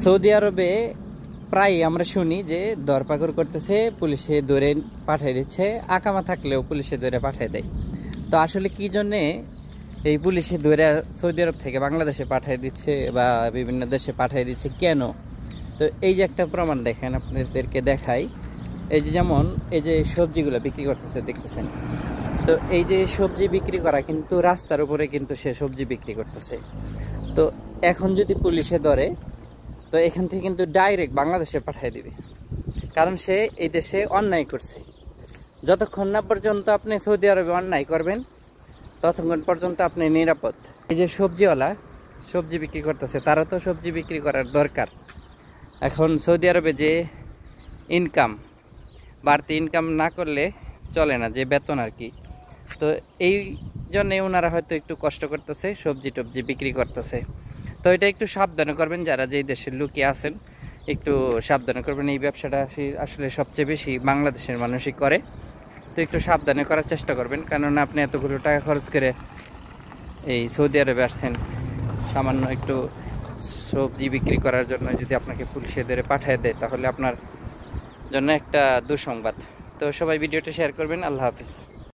Saudi আরবে প্রায় আমরা শুনি যে ধরপাকড় করতেছে, পুলিশে ধরে পাঠিয়ে দিচ্ছে, আকামা থাকলেও পুলিশে ধরে পাঠিয়ে দেয়। তো আসলে কি জন্যে এই পুলিশে ধরে সৌদি আরব থেকে বাংলাদেশে পাঠিয়ে দিচ্ছে বা বিভিন্ন দেশে পাঠিয়ে দিচ্ছে কেন? তো এই যে একটা প্রমাণ দেখেন, আপনাদেরকে দেখাই। এই যে যেমন এই যে সবজিগুলো বিক্রি করতেছে দেখতেছেন, তো এই যে সবজি বিক্রি করা কিন্তু রাস্তার উপরে কিন্তু সে সবজি বিক্রি করতেছে। তো এখন যদি পুলিশে ধরে, তো এখান থেকে কিন্তু ডাইরেক্ট বাংলাদেশে পাঠিয়ে দিবে, কারণ সে এই দেশে অন্যায় করছে। যতক্ষণ না পর্যন্ত আপনি সৌদি আরবে অন্যায় করবেন ততক্ষণ পর্যন্ত আপনি নিরাপদ। এই যে সবজিওয়ালা সবজি বিক্রি করতেছে, তারা তো সবজি বিক্রি করার দরকার। এখন সৌদি আরবে যে ইনকাম, বাড়তি ইনকাম না করলে চলে না, যে বেতন আর কি। তো এই জন্যে ওনারা হয়তো একটু কষ্ট করতেছে, সবজি টবজি বিক্রি করতেছে। তো এটা একটু সাবধানে করবেন, যারা যেই দেশের লোকই আছেন একটু সাবধানে করবেন। এই ব্যবসাটা আসলে সবচেয়ে বেশি বাংলাদেশের মানুষই করে। তো একটু সাবধানে করার চেষ্টা করবেন, কেননা আপনি এতগুলো টাকা খরচ করে এই সৌদি আরবে আসছেন সামান্য একটু সবজি বিক্রি করার জন্য। যদি আপনাকে পুলিশে ধরে পাঠিয়ে দেয় তাহলে আপনার জন্য একটা দুঃসংবাদ। তো সবাই ভিডিওটা শেয়ার করবেন। আল্লাহ হাফিজ।